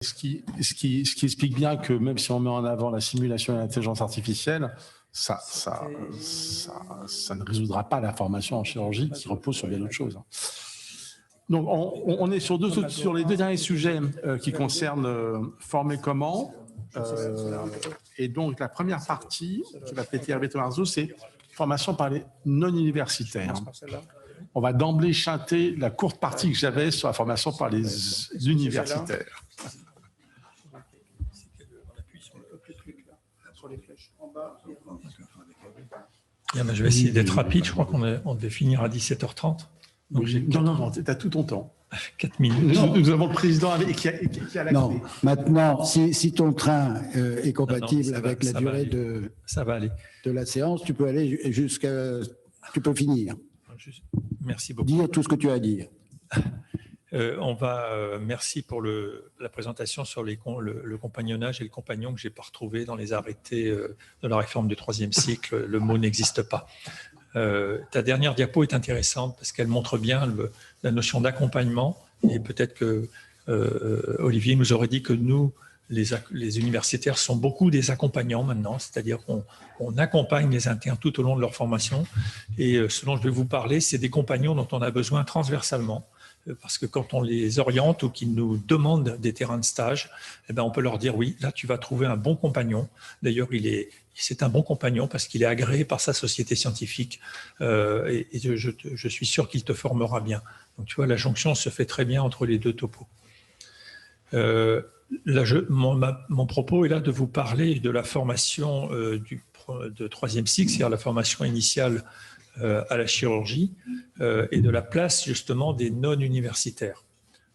Ce qui explique bien que même si on met en avant la simulation et l'intelligence artificielle, ça ne résoudra pas la formation en chirurgie qui repose sur bien d'autres choses. Donc, on est sur les deux derniers sujets qui concernent former comment. Et donc, la première partie qui va péter Hervé Tomarzo, c'est formation par les non-universitaires. On va d'emblée chanter la courte partie que j'avais sur la formation par les universitaires. Bien, je vais essayer d'être rapide. Je crois qu'on devait finir à 17h30. Donc non, tu as tout ton temps. 4 minutes. Nous avons le président qui a la non, clé. maintenant, si ton train est compatible avec la durée de la séance, tu peux aller tu peux finir. Merci beaucoup. Dire tout ce que tu as à dire. Merci pour la présentation sur le compagnonnage et le compagnon que je n'ai pas retrouvé dans les arrêtés de la réforme du 3e cycle. Le mot n'existe pas. Ta dernière diapo est intéressante parce qu'elle montre bien la notion d'accompagnement, et peut-être que Olivier nous aurait dit que nous, les universitaires, sont beaucoup des accompagnants maintenant, c'est-à-dire qu'on accompagne les internes tout au long de leur formation, et ce dont je vais vous parler, c'est des compagnons dont on a besoin transversalement, parce que quand on les oriente ou qu'ils nous demandent des terrains de stage, eh bien on peut leur dire oui, là tu vas trouver un bon compagnon. D'ailleurs, c'est un bon compagnon parce qu'il est agréé par sa société scientifique et je suis sûr qu'il te formera bien. Donc tu vois, la jonction se fait très bien entre les deux topos. Mon propos est là de vous parler de la formation de 3e cycle, c'est-à-dire la formation initiale à la chirurgie et de la place justement des non-universitaires.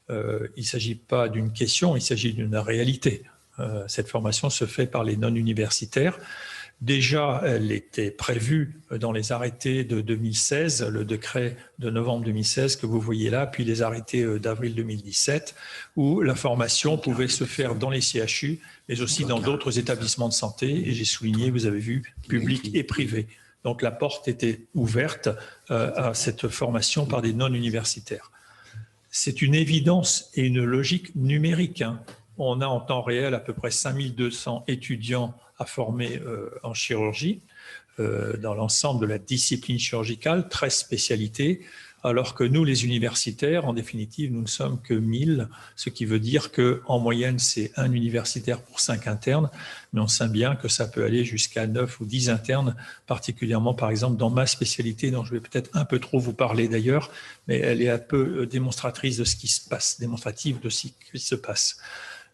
Il ne s'agit pas d'une question, il s'agit d'une réalité. Cette formation se fait par les non-universitaires. Déjà, elle était prévue dans les arrêtés de 2016, le décret de novembre 2016 que vous voyez là, puis les arrêtés d'avril 2017, où la formation pouvait se faire dans les CHU, mais aussi dans d'autres établissements de santé. Et j'ai souligné, vous avez vu, public et privé. Donc la porte était ouverte à cette formation par des non-universitaires. C'est une évidence et une logique numérique. On a en temps réel à peu près 5200 étudiants à former en chirurgie, dans l'ensemble de la discipline chirurgicale, 13 spécialités, alors que nous, les universitaires, en définitive, nous ne sommes que 1000, ce qui veut dire qu'en moyenne, c'est un universitaire pour 5 internes, mais on sait bien que ça peut aller jusqu'à 9 ou 10 internes, particulièrement, par exemple, dans ma spécialité, dont je vais peut-être un peu trop vous parler d'ailleurs, mais elle est un peu démonstratrice de ce qui se passe, démonstrative de ce qui se passe.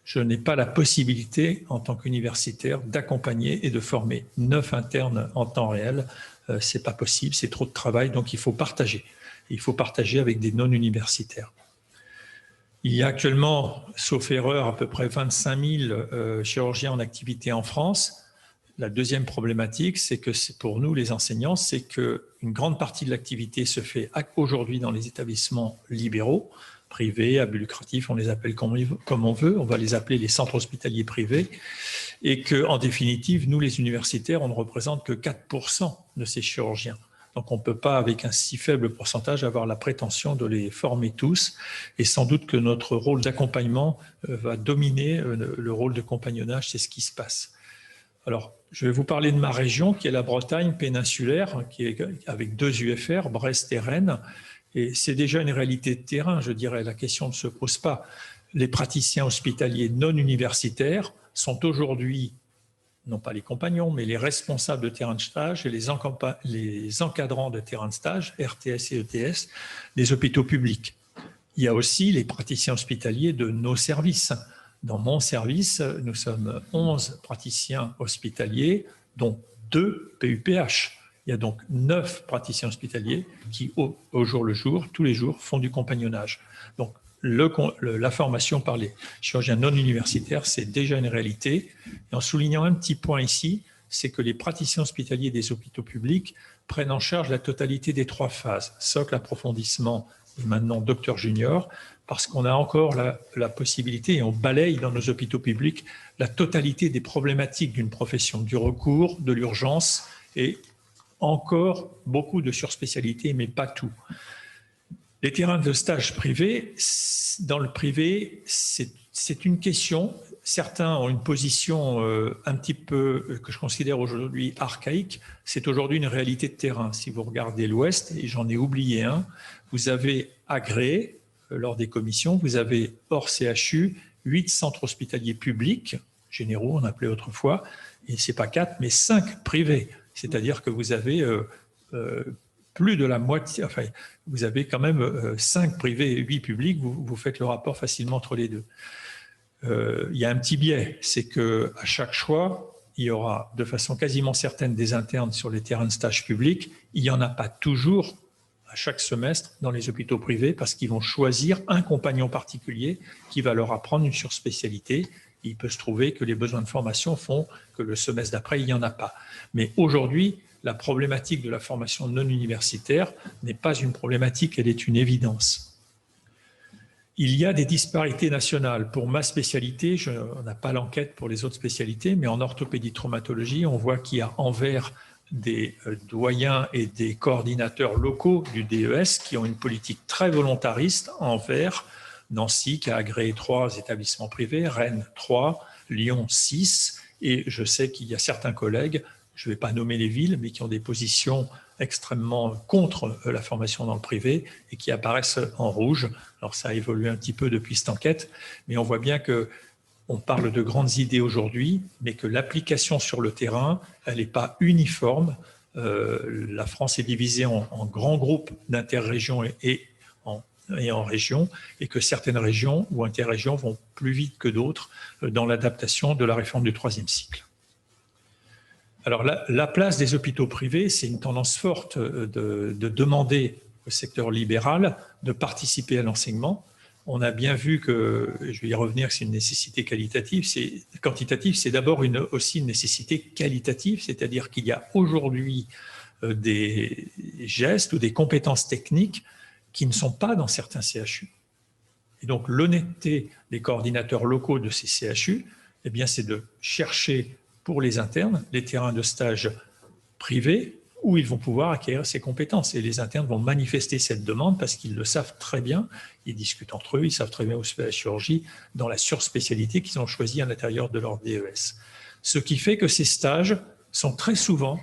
Je n'ai pas la possibilité, en tant qu'universitaire, d'accompagner et de former 9 internes en temps réel. Ce n'est pas possible, c'est trop de travail, donc il faut partager. Il faut partager avec des non-universitaires. Il y a actuellement, sauf erreur, à peu près 25 000 chirurgiens en activité en France. La deuxième problématique, c'est que pour nous, les enseignants, c'est qu'une grande partie de l'activité se fait aujourd'hui dans les établissements libéraux, privés, à but lucratif, on les appelle comme on veut, on va les appeler les centres hospitaliers privés, et qu'en définitive, nous les universitaires, on ne représente que 4% de ces chirurgiens. Donc on ne peut pas, avec un si faible pourcentage, avoir la prétention de les former tous, et sans doute que notre rôle d'accompagnement va dominer le rôle de compagnonnage, c'est ce qui se passe. Alors, je vais vous parler de ma région, qui est la Bretagne péninsulaire, qui est avec 2 UFR, Brest et Rennes. Et c'est déjà une réalité de terrain, je dirais, la question ne se pose pas. Les praticiens hospitaliers non universitaires sont aujourd'hui, non pas les compagnons, mais les responsables de terrain de stage et les encadrants de terrain de stage, RTS et ETS, des hôpitaux publics. Il y a aussi les praticiens hospitaliers de nos services. Dans mon service, nous sommes 11 praticiens hospitaliers, dont 2 PUPH. Il y a donc 9 praticiens hospitaliers qui, au jour le jour, tous les jours, font du compagnonnage. Donc, la formation par les chirurgiens non universitaires, c'est déjà une réalité. Et en soulignant un petit point ici, c'est que les praticiens hospitaliers des hôpitaux publics prennent en charge la totalité des 3 phases, socle, approfondissement et maintenant docteur junior, parce qu'on a encore la possibilité, et on balaye dans nos hôpitaux publics, la totalité des problématiques d'une profession, du recours, de l'urgence et encore beaucoup de surspécialités, mais pas tout. Les terrains de stage privés, dans le privé, c'est c'est une question. Certains ont une position un petit peu, que je considère aujourd'hui archaïque. C'est aujourd'hui une réalité de terrain. Si vous regardez l'Ouest, et j'en ai oublié un, vous avez agréé, lors des commissions, vous avez hors CHU 8 centres hospitaliers publics, généraux on appelait autrefois, et ce n'est pas 4, mais 5 privés. C'est-à-dire que vous avez plus de la moitié, enfin, vous avez quand même 5 privés et 8 publics, vous faites le rapport facilement entre les deux. Il y a un petit biais, c'est qu'à chaque choix, il y aura de façon quasiment certaine des internes sur les terrains de stage publics. Il n'y en a pas toujours à chaque semestre dans les hôpitaux privés parce qu'ils vont choisir un compagnon particulier qui va leur apprendre une surspécialité. Il peut se trouver que les besoins de formation font que le semestre d'après, il n'y en a pas. Mais aujourd'hui, la problématique de la formation non universitaire n'est pas une problématique, elle est une évidence. Il y a des disparités nationales. Pour ma spécialité, on n'a pas l'enquête pour les autres spécialités, mais en orthopédie traumatologie, on voit qu'il y a envers des doyens et des coordinateurs locaux du DES qui ont une politique très volontariste envers Nancy, qui a agréé 3 établissements privés, Rennes 3, Lyon 6, et je sais qu'il y a certains collègues, je ne vais pas nommer les villes, mais qui ont des positions extrêmement contre la formation dans le privé et qui apparaissent en rouge. Alors ça a évolué un petit peu depuis cette enquête, mais on voit bien qu'on parle de grandes idées aujourd'hui, mais que l'application sur le terrain, elle n'est pas uniforme. La France est divisée en grands groupes d'interrégions et en régions, et que certaines régions ou interrégions vont plus vite que d'autres dans l'adaptation de la réforme du 3e cycle. Alors la place des hôpitaux privés, c'est une tendance forte de demander au secteur libéral de participer à l'enseignement. On a bien vu que, je vais y revenir, que c'est une nécessité quantitative, c'est d'abord aussi une nécessité qualitative, c'est-à-dire qu'il y a aujourd'hui des gestes ou des compétences techniques qui ne sont pas dans certains CHU. Et donc l'honnêteté des coordinateurs locaux de ces CHU, eh bien, c'est de chercher pour les internes les terrains de stage privés où ils vont pouvoir acquérir ces compétences. Et les internes vont manifester cette demande parce qu'ils le savent très bien, ils discutent entre eux, ils savent très bien où se fait la chirurgie, dans la surspécialité qu'ils ont choisie à l'intérieur de leur DES. Ce qui fait que ces stages sont très souvent,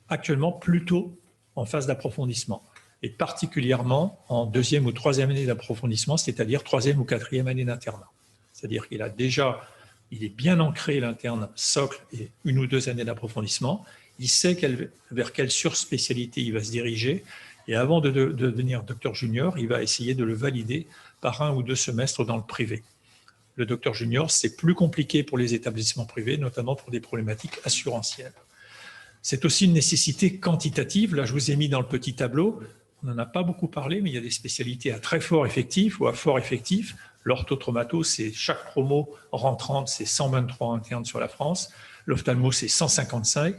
actuellement, plutôt en phase d'approfondissement, et particulièrement en 2e ou 3e année d'approfondissement, c'est-à-dire 3e ou 4e année d'internat. C'est-à-dire qu'il est bien ancré, l'interne socle, et 1 ou 2 années d'approfondissement. Il sait vers quelle surspécialité il va se diriger. Et avant de devenir docteur junior, il va essayer de le valider par 1 ou 2 semestres dans le privé. Le docteur junior, c'est plus compliqué pour les établissements privés, notamment pour des problématiques assurantielles. C'est aussi une nécessité quantitative. Là, je vous ai mis dans le petit tableau. On n'en a pas beaucoup parlé, mais il y a des spécialités à très fort effectif ou à fort effectif. L'orthotraumato, c'est chaque promo rentrante, c'est 123 internes sur la France. L'ophtalmo, c'est 155.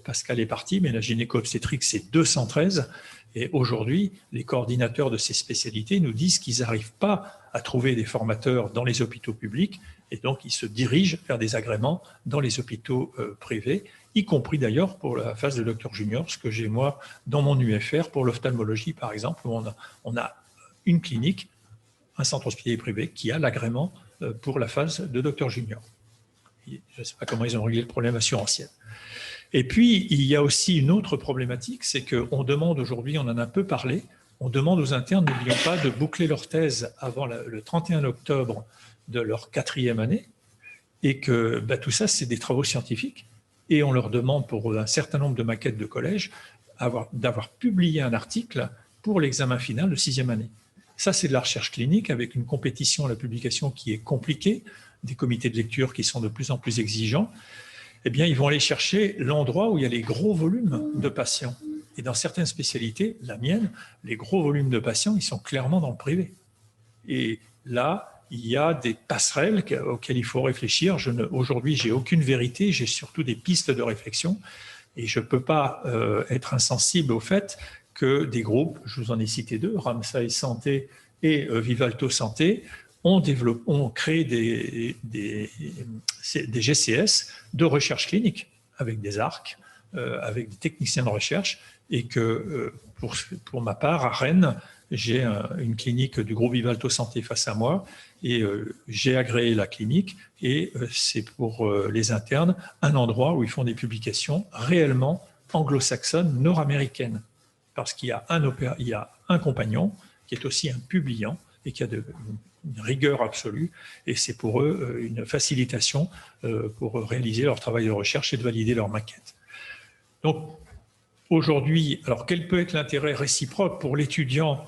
Pascal est parti, mais la gynéco-obstétrique, c'est 213. Et aujourd'hui, les coordinateurs de ces spécialités nous disent qu'ils n'arrivent pas à trouver des formateurs dans les hôpitaux publics, et donc ils se dirigent vers des agréments dans les hôpitaux privés, y compris d'ailleurs pour la phase de docteur junior, ce que j'ai moi dans mon UFR pour l'ophtalmologie par exemple, où on a une clinique, un centre hospitalier privé qui a l'agrément pour la phase de docteur junior. Je ne sais pas comment ils ont réglé le problème assurantiel. Et puis, il y a aussi une autre problématique, c'est qu'on demande aujourd'hui, on en a un peu parlé, on demande aux internes, n'oublions pas, de boucler leur thèse avant le 31 octobre de leur 4e année, et que tout ça, c'est des travaux scientifiques, et on leur demande pour un certain nombre de maquettes de collège d'avoir publié un article pour l'examen final de 6e année. Ça, c'est de la recherche clinique avec une compétition à la publication qui est compliquée, des comités de lecture qui sont de plus en plus exigeants. Eh bien, ils vont aller chercher l'endroit où il y a les gros volumes de patients. Et dans certaines spécialités, la mienne, les gros volumes de patients, ils sont clairement dans le privé. Et là, il y a des passerelles auxquelles il faut réfléchir. Aujourd'hui, je n'ai aucune vérité, j'ai surtout des pistes de réflexion. Et je ne peux pas être insensible au fait que des groupes, je vous en ai cité 2, Ramsay Santé et Vivalto Santé, ont créé des GCS de recherche clinique avec des ARC, avec des techniciens de recherche, et que pour ma part, à Rennes, j'ai une clinique du groupe Vivalto Santé face à moi et j'ai agréé la clinique et c'est pour les internes un endroit où ils font des publications réellement anglo-saxonnes, nord-américaines. Parce qu'il y a un compagnon qui est aussi un publiant et qui a une rigueur absolue et c'est pour eux une facilitation pour réaliser leur travail de recherche et de valider leur maquette. Donc, aujourd'hui, alors quel peut être l'intérêt réciproque pour l'étudiant,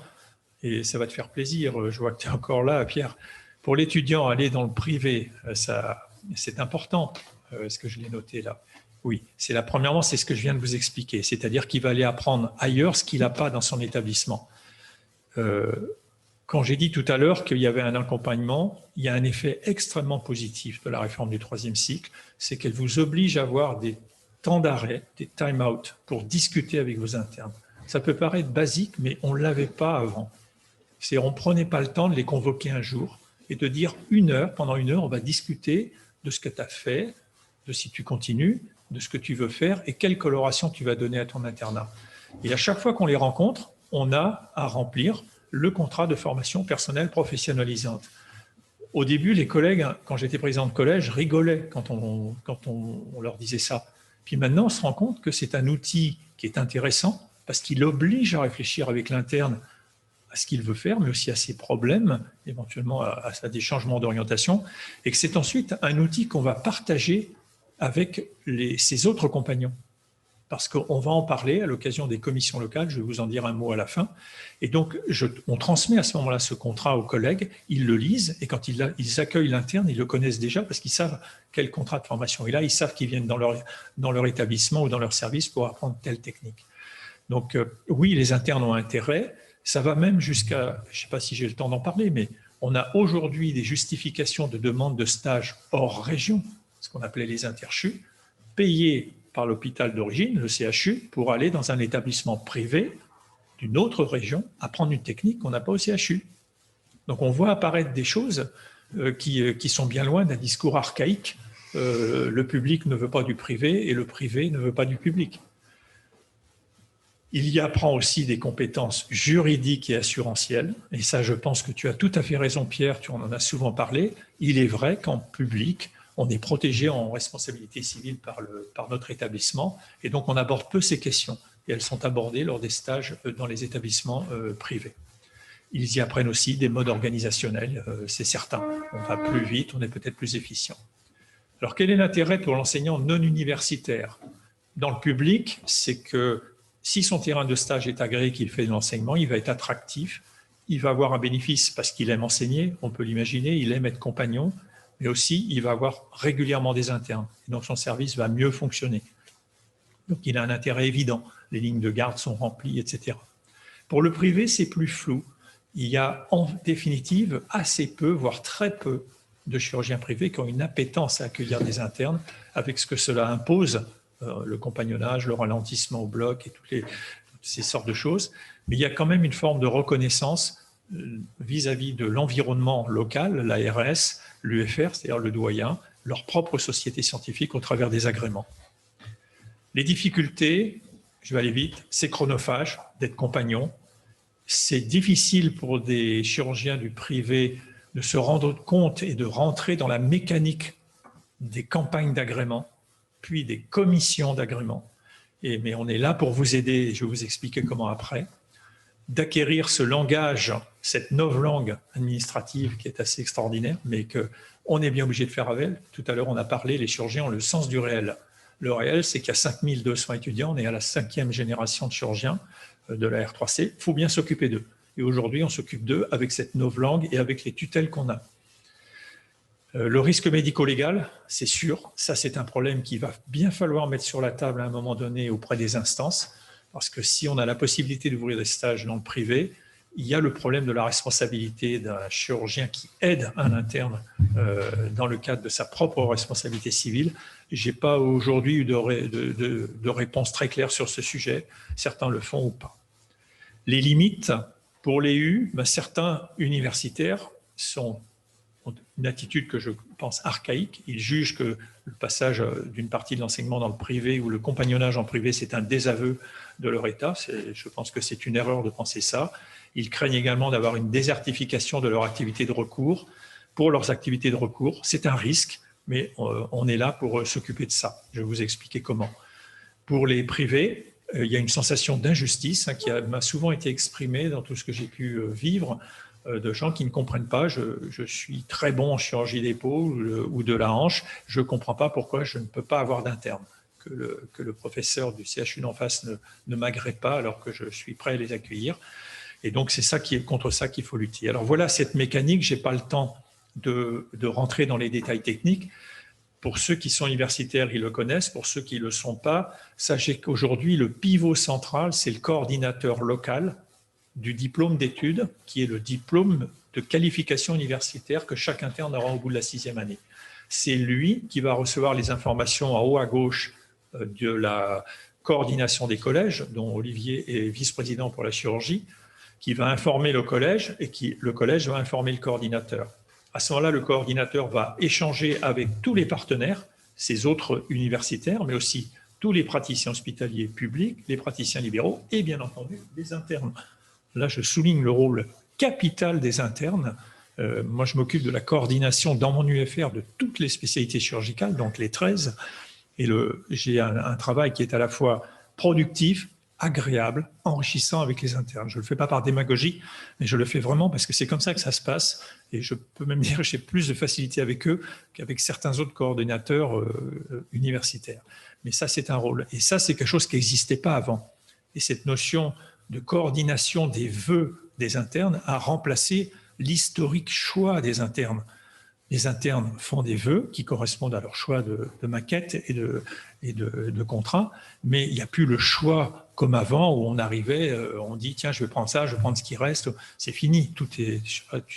et ça va te faire plaisir, je vois que tu es encore là, Pierre, pour l'étudiant, aller dans le privé, c'est important, est-ce que je l'ai noté là? Oui, premièrement, c'est ce que je viens de vous expliquer, c'est-à-dire qu'il va aller apprendre ailleurs ce qu'il n'a pas dans son établissement. Quand j'ai dit tout à l'heure qu'il y avait un accompagnement, il y a un effet extrêmement positif de la réforme du 3e cycle, c'est qu'elle vous oblige à avoir des temps d'arrêt, des time-out pour discuter avec vos internes. Ça peut paraître basique, mais on ne l'avait pas avant. On ne prenait pas le temps de les convoquer un jour et de dire pendant une heure, on va discuter de ce que tu as fait, de si tu continues, de ce que tu veux faire et quelle coloration tu vas donner à ton internat. Et à chaque fois qu'on les rencontre, on a à remplir le contrat de formation personnelle professionnalisante. Au début, les collègues, quand j'étais président de collège, rigolaient quand on leur disait ça. Puis maintenant, on se rend compte que c'est un outil qui est intéressant parce qu'il oblige à réfléchir avec l'interne à ce qu'il veut faire, mais aussi à ses problèmes, éventuellement à des changements d'orientation, et que c'est ensuite un outil qu'on va partager avec ses autres compagnons. Parce qu'on va en parler à l'occasion des commissions locales, je vais vous en dire un mot à la fin. Et donc, on transmet à ce moment-là ce contrat aux collègues, ils le lisent, et quand ils accueillent l'interne, ils le connaissent déjà parce qu'ils savent quel contrat de formation il a, ils savent qu'ils viennent dans leur établissement ou dans leur service pour apprendre telle technique. Donc, oui, les internes ont intérêt, ça va même jusqu'à, je ne sais pas si j'ai le temps d'en parler, mais on a aujourd'hui des justifications de demande de stage hors région, ce qu'on appelait les interchus, payés par l'hôpital d'origine, le CHU, pour aller dans un établissement privé d'une autre région, apprendre une technique qu'on n'a pas au CHU. Donc on voit apparaître des choses qui sont bien loin d'un discours archaïque. Le public ne veut pas du privé et le privé ne veut pas du public. Il y apprend aussi des compétences juridiques et assurantielles, et ça je pense que tu as tout à fait raison Pierre, tu en as souvent parlé. Il est vrai qu'en public, on est protégé en responsabilité civile par notre établissement et donc on aborde peu ces questions et elles sont abordées lors des stages dans les établissements privés. Ils y apprennent aussi des modes organisationnels, c'est certain. On va plus vite, on est peut-être plus efficient. Alors quel est l'intérêt pour l'enseignant non universitaire? Dans le public, c'est que si son terrain de stage est agréé, qu'il fait de l'enseignement, il va être attractif, il va avoir un bénéfice parce qu'il aime enseigner, on peut l'imaginer, il aime être compagnon, mais aussi il va avoir régulièrement des internes. Et donc son service va mieux fonctionner. Donc il a un intérêt évident. Les lignes de garde sont remplies, etc. Pour le privé, c'est plus flou. Il y a en définitive assez peu, voire très peu, de chirurgiens privés qui ont une appétence à accueillir des internes avec ce que cela impose, le compagnonnage, le ralentissement au bloc et toutes ces sortes de choses. Mais il y a quand même une forme de reconnaissance vis-à-vis de l'environnement local, l'ARS, l'UFR, c'est-à-dire le doyen, leur propre société scientifique au travers des agréments. Les difficultés, je vais aller vite, c'est chronophage d'être compagnon. C'est difficile pour des chirurgiens du privé de se rendre compte et de rentrer dans la mécanique des campagnes d'agrément, puis des commissions d'agrément. Mais on est là pour vous aider, et je vais vous expliquer comment après, d'acquérir ce langage, cette novlangue administrative qui est assez extraordinaire, mais qu'on est bien obligé de faire avec. Tout à l'heure, on a parlé, les chirurgiens ont le sens du réel. Le réel, c'est qu'il y a 5200 étudiants, on est à la 5e génération de chirurgiens de la R3C, il faut bien s'occuper d'eux. Et aujourd'hui, on s'occupe d'eux avec cette novlangue et avec les tutelles qu'on a. Le risque médico-légal, c'est sûr, ça c'est un problème qu'il va bien falloir mettre sur la table à un moment donné auprès des instances, parce que si on a la possibilité d'ouvrir des stages dans le privé, il y a le problème de la responsabilité d'un chirurgien qui aide un interne dans le cadre de sa propre responsabilité civile. Je n'ai pas aujourd'hui eu de réponse très claire sur ce sujet, certains le font ou pas. Les limites, pour les U, certains universitaires une attitude que je pense archaïque. Il juge que le passage d'une partie de l'enseignement dans le privé ou le compagnonnage en privé, c'est un désaveu de leur État. Je pense que c'est une erreur de penser ça. Ils craignent également d'avoir une désertification de leur activité de recours. Pour leurs activités de recours, c'est un risque, mais on est là pour s'occuper de ça. Je vais vous expliquer comment. Pour les privés, il y a une sensation d'injustice qui m'a souvent été exprimée dans tout ce que j'ai pu vivre, de gens qui ne comprennent pas. Je suis très bon en chirurgie d'épaule ou de la hanche, je ne comprends pas pourquoi je ne peux pas avoir d'interne, que le professeur du CHU d'en face ne m'agrée pas alors que je suis prêt à les accueillir. Et donc c'est ça contre ça qu'il faut lutter. Alors voilà cette mécanique, je n'ai pas le temps de rentrer dans les détails techniques. Pour ceux qui sont universitaires, ils le connaissent. Pour ceux qui ne le sont pas, sachez qu'aujourd'hui, le pivot central, c'est le coordinateur local du diplôme d'études, qui est le diplôme de qualification universitaire que chaque interne aura au bout de la 6e année. C'est lui qui va recevoir les informations en haut à gauche de la coordination des collèges, dont Olivier est vice-président pour la chirurgie, qui va informer le collège et le collège va informer le coordinateur. À ce moment-là, le coordinateur va échanger avec tous les partenaires, ces autres universitaires, mais aussi tous les praticiens hospitaliers publics, les praticiens libéraux et bien entendu les internes. Là, je souligne le rôle capital des internes. Moi, je m'occupe de la coordination dans mon UFR de toutes les spécialités chirurgicales, donc les 13. Et j'ai un travail qui est à la fois productif, agréable, enrichissant avec les internes. Je ne le fais pas par démagogie, mais je le fais vraiment parce que c'est comme ça que ça se passe. Et je peux même dire que j'ai plus de facilité avec eux qu'avec certains autres coordinateurs universitaires. Mais ça, c'est un rôle. Et ça, c'est quelque chose qui n'existait pas avant. Et cette notion de coordination des vœux des internes a remplacé l'historique choix des internes. Les internes font des vœux qui correspondent à leur choix de maquette et de contrat, mais il n'y a plus le choix comme avant où on arrivait, on dit tiens, je vais prendre ça, je vais prendre ce qui reste. C'est fini, tu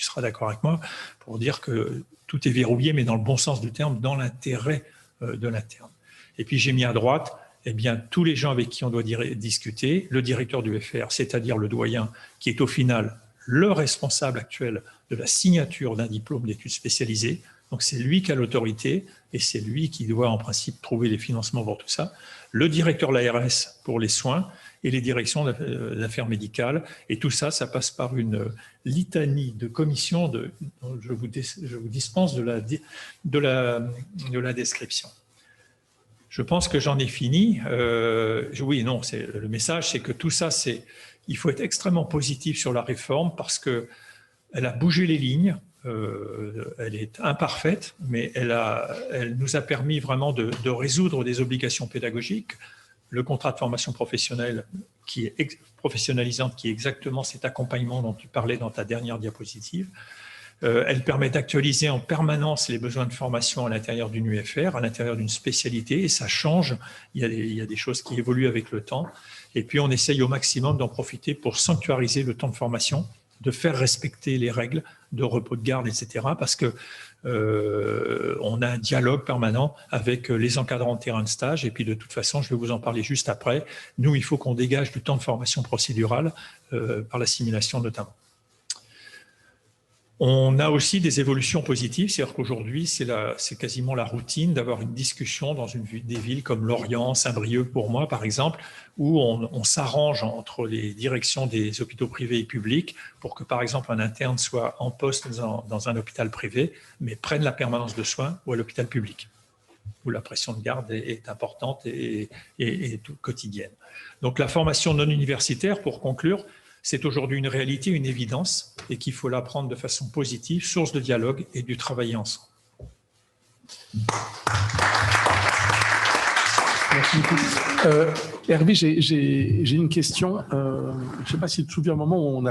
seras d'accord avec moi pour dire que tout est verrouillé, mais dans le bon sens du terme, dans l'intérêt de l'interne. Et puis j'ai mis à droite eh bien, tous les gens avec qui on doit discuter, le directeur du FR, c'est-à-dire le doyen, qui est au final le responsable actuel de la signature d'un diplôme d'études spécialisées. Donc c'est lui qui a l'autorité et c'est lui qui doit en principe trouver les financements pour tout ça. Le directeur de l'ARS pour les soins et les directions d'affaires médicales. Et tout ça, ça passe par une litanie de commissions. Je vous dispense de la description. Je pense que j'en ai fini. Oui, non, le message, c'est que tout ça, il faut être extrêmement positif sur la réforme parce qu'elle a bougé les lignes, elle est imparfaite, mais elle nous a permis vraiment de résoudre des obligations pédagogiques. Le contrat de formation professionnelle qui est professionnalisante, qui est exactement cet accompagnement dont tu parlais dans ta dernière diapositive. Elle permet d'actualiser en permanence les besoins de formation à l'intérieur d'une UFR, à l'intérieur d'une spécialité, et ça change. Il y a des choses qui évoluent avec le temps. Et puis, on essaye au maximum d'en profiter pour sanctuariser le temps de formation, de faire respecter les règles de repos de garde, etc. Parce que on a un dialogue permanent avec les encadrants de terrain de stage. Et puis, de toute façon, je vais vous en parler juste après. Nous, il faut qu'on dégage du temps de formation procédurale par la simulation notamment. On a aussi des évolutions positives, c'est-à-dire qu'aujourd'hui, c'est quasiment la routine d'avoir une discussion dans des villes comme Lorient, Saint-Brieuc pour moi, par exemple, où on s'arrange entre les directions des hôpitaux privés et publics pour que, par exemple, un interne soit en poste dans un hôpital privé, mais prenne la permanence de soins ou à l'hôpital public, où la pression de garde est importante et quotidienne. Donc la formation non universitaire, pour conclure, c'est aujourd'hui une réalité, une évidence, et qu'il faut la prendre de façon positive, source de dialogue et du travailler ensemble. Merci beaucoup. Hervé, j'ai une question. Je ne sais pas si tu te souviens, au moment où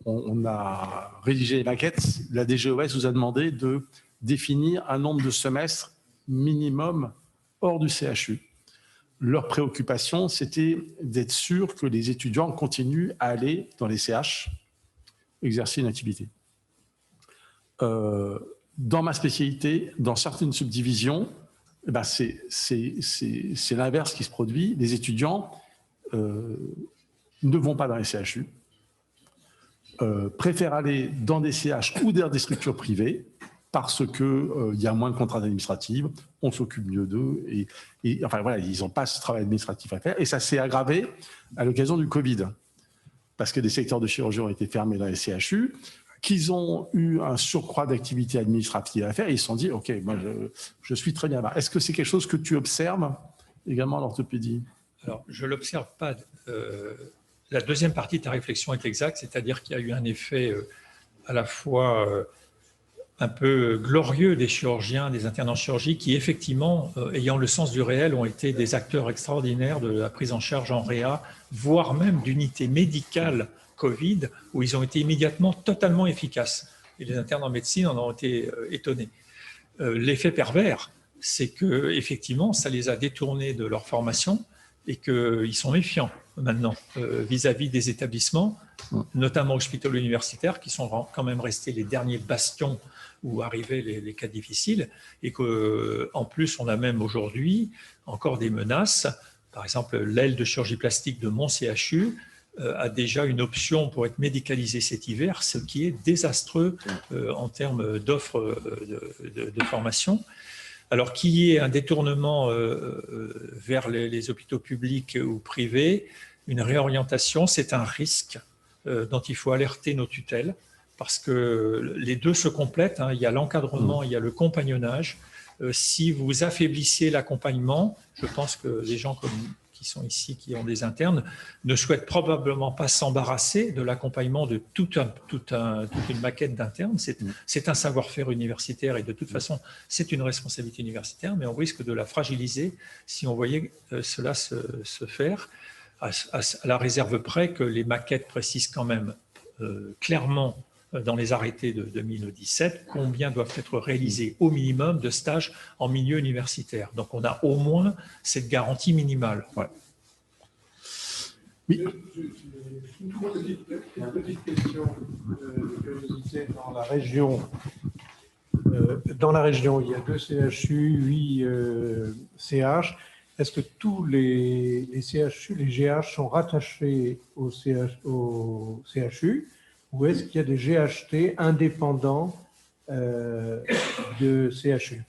on a rédigé les maquettes, la DGOS vous a demandé de définir un nombre de semestres minimum hors du CHU. Leur préoccupation, c'était d'être sûr que les étudiants continuent à aller dans les CH exercer une activité. Dans ma spécialité, dans certaines subdivisions, ben c'est l'inverse qui se produit. Les étudiants ne vont pas dans les CHU, préfèrent aller dans des CH ou dans des structures privées, parce que il y a moins de contraintes administratives, on s'occupe mieux d'eux, et enfin voilà, ils n'ont pas ce travail administratif à faire. Et ça s'est aggravé à l'occasion du Covid, parce que des secteurs de chirurgie ont été fermés dans les CHU, qu'ils ont eu un surcroît d'activité administrative à faire, et ils se sont dit, OK, moi je suis très bien là. Est-ce que c'est quelque chose que tu observes également à l'orthopédie? Alors, je ne l'observe pas. La deuxième partie de ta réflexion est exacte, c'est-à-dire qu'il y a eu un effet à la fois un peu glorieux des chirurgiens, des internes en chirurgie, qui effectivement, ayant le sens du réel, ont été des acteurs extraordinaires de la prise en charge en réa, voire même d'unités médicales Covid, où ils ont été immédiatement totalement efficaces. Et les internes en médecine en ont été étonnés. L'effet pervers, c'est que effectivement, ça les a détournés de leur formation et qu'ils sont méfiants maintenant vis-à-vis des établissements, notamment hospitalo-universitaires, qui sont quand même restés les derniers bastions où arrivaient les cas difficiles, et qu'en plus, on a même aujourd'hui encore des menaces. Par exemple, l'aile de chirurgie plastique de mon CHU a déjà une option pour être médicalisée cet hiver, ce qui est désastreux en termes d'offres de formation. Alors, qu'il y ait un détournement vers les hôpitaux publics ou privés, une réorientation, c'est un risque dont il faut alerter nos tutelles, parce que les deux se complètent, hein. Il y a l'encadrement, il y a le compagnonnage. Si vous affaiblissiez l'accompagnement, je pense que les gens qui sont ici, qui ont des internes, ne souhaitent probablement pas s'embarrasser de l'accompagnement de toute une maquette d'internes. C'est un savoir-faire universitaire et de toute façon, c'est une responsabilité universitaire, mais on risque de la fragiliser si on voyait cela se faire, à la réserve près que les maquettes précisent quand même clairement dans les arrêtés de 2017 combien doivent être réalisés au minimum de stages en milieu universitaire. Donc on a au moins cette garantie minimale. Ouais. Oui. Une petite question de curiosité dans la région. Dans la région, il y a 2 CHU, 8 CH. Est-ce que tous les CHU, les GH sont rattachés au CHU, ou est-ce qu'il y a des GHT indépendants de CHU?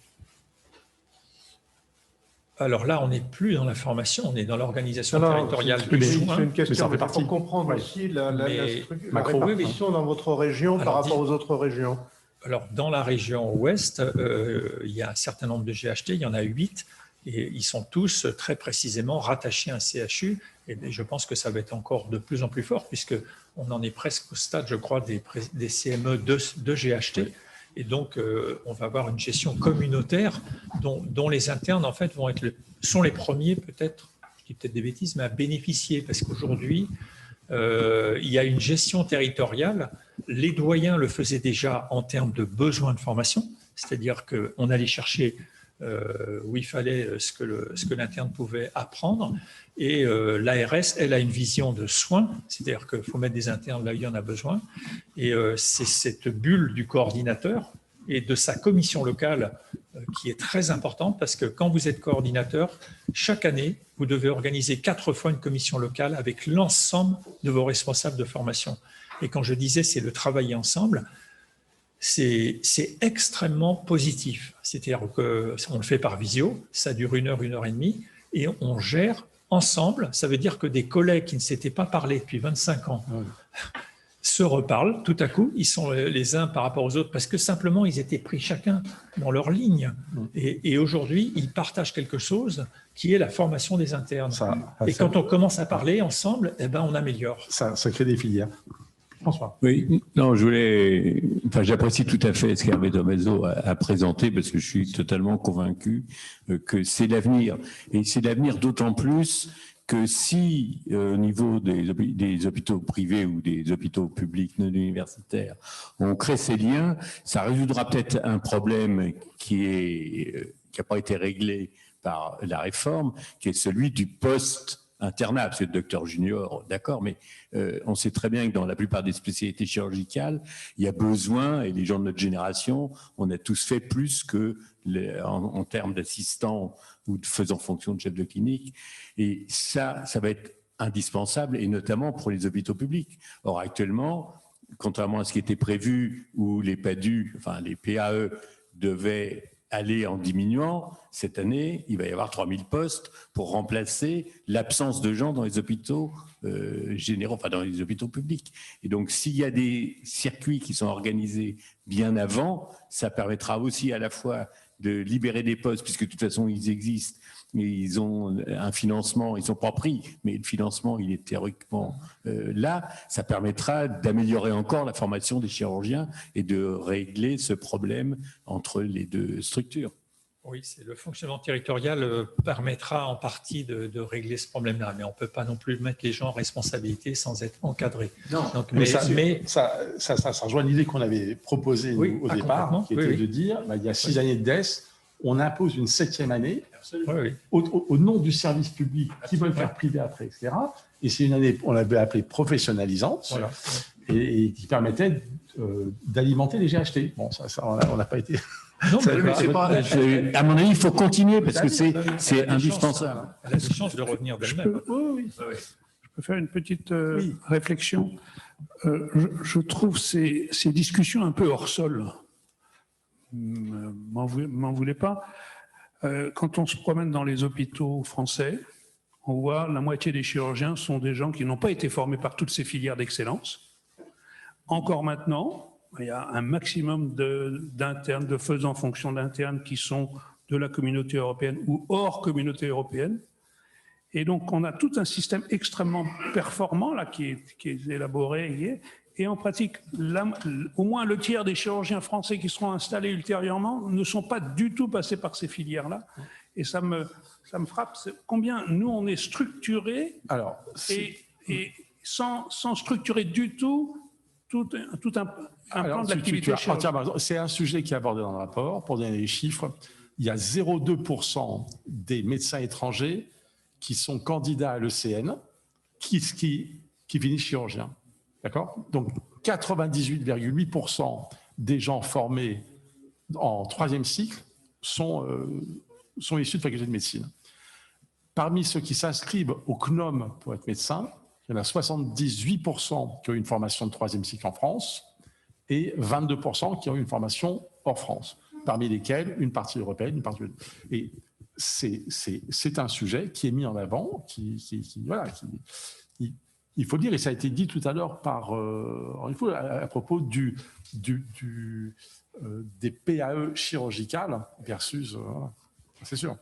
Alors là, on n'est plus dans la formation, on est dans l'organisation territoriale du soin. C'est une question pour comprendre aussi la répartition dans votre région par rapport aux autres régions. Alors, dans la région ouest, il y a un certain nombre de GHT, il y en a 8, et ils sont tous très précisément rattachés à un CHU, et je pense que ça va être encore de plus en plus fort, puisqu'on en est presque au stade, je crois, des CME de GHT, oui. Et donc on va avoir une gestion communautaire dont les internes, en fait, sont les premiers, peut-être, je dis peut-être des bêtises, mais à bénéficier, parce qu'aujourd'hui, il y a une gestion territoriale. Les doyens le faisaient déjà en termes de besoins de formation, c'est-à-dire qu'on allait chercher où il fallait ce que l'interne pouvait apprendre, et l'ARS, elle a une vision de soins, c'est-à-dire qu'il faut mettre des internes là où il y en a besoin, et c'est cette bulle du coordinateur et de sa commission locale qui est très importante, parce que quand vous êtes coordinateur, chaque année, vous devez organiser 4 fois une commission locale avec l'ensemble de vos responsables de formation. Et quand je disais c'est le travailler ensemble, c'est extrêmement positif. C'est-à-dire qu'on le fait par visio, ça dure 1 heure, 1 heure et demie, et on gère ensemble. Ça veut dire que des collègues qui ne s'étaient pas parlé depuis 25 ans se reparlent tout à coup. Ils sont les uns par rapport aux autres parce que simplement ils étaient pris chacun dans leur ligne. Et aujourd'hui, ils partagent quelque chose qui est la formation des internes. Quand on commence à parler ensemble, eh ben, on améliore. Ça crée des filières. François. Oui, non, j'apprécie tout à fait ce qu'Hervé Domezzo a présenté, parce que je suis totalement convaincu que c'est l'avenir. Et c'est l'avenir d'autant plus que si, au niveau des hôpitaux privés ou des hôpitaux publics non universitaires, on crée ces liens, ça résoudra peut-être un problème qui n'a pas été réglé par la réforme, qui est celui du post-internat, parce que le docteur junior, d'accord, mais on sait très bien que dans la plupart des spécialités chirurgicales, il y a besoin, et les gens de notre génération, on a tous fait plus que en termes d'assistants ou de faisant fonction de chef de clinique. Et ça va être indispensable, et notamment pour les hôpitaux publics. Or, actuellement, contrairement à ce qui était prévu, où les PADU, enfin les PAE devaient aller en diminuant, cette année, il va y avoir 3000 postes pour remplacer l'absence de gens dans les hôpitaux généraux, enfin dans les hôpitaux publics. Et donc, s'il y a des circuits qui sont organisés bien avant, ça permettra aussi à la fois de libérer des postes, puisque de toute façon, ils existent, mais ils ont un financement, ils ne sont pas pris, mais le financement, il est théoriquement là. Ça permettra d'améliorer encore la formation des chirurgiens et de régler ce problème entre les deux structures. Oui, le fonctionnement territorial permettra en partie de régler ce problème-là, mais on ne peut pas non plus mettre les gens en responsabilité sans être encadrés. Non, donc, ça rejoint l'idée qu'on avait proposée au départ, qui était de dire, il y a 6 années de DES, on impose une 7e année au nom du service public qui veut le faire privé après, etc. Et c'est une année, on l'avait appelée professionnalisante, et qui permettait d'alimenter les GHT. Bon, ça on n'a pas été... Non, à mon avis, il faut continuer parce que c'est indispensable. Elle a des chances de revenir d'elle-même. Je peux faire une petite réflexion. Je trouve ces discussions un peu hors sol. M'en voulez pas. Quand on se promène dans les hôpitaux français, on voit la moitié des chirurgiens sont des gens qui n'ont pas été formés par toutes ces filières d'excellence. Encore maintenant, il y a un maximum d'internes, de faisans fonction d'internes qui sont de la communauté européenne ou hors communauté européenne. Et donc, on a tout un système extrêmement performant là, qui est élaboré. Et en pratique, au moins le tiers des chirurgiens français qui seront installés ultérieurement ne sont pas du tout passés par ces filières-là. Et ça me frappe. Combien nous, on est structurés et sans structurer du tout un plan d'activité. C'est un sujet qui est abordé dans le rapport. Pour donner les chiffres, il y a 0,2% des médecins étrangers qui sont candidats à l'ECN qui finissent chirurgiens. D'accord ? Donc, 98,8% des gens formés en 3e cycle sont issus de faculté de médecine. Parmi ceux qui s'inscrivent au CNOM pour être médecin, il y en a 78% qui ont eu une formation de 3e cycle en France et 22% qui ont eu une formation hors France, parmi lesquels une partie européenne, une partie... Et c'est un sujet qui est mis en avant, il faut le dire, et ça a été dit tout à l'heure à propos des PAE chirurgicales versus... c'est sûr.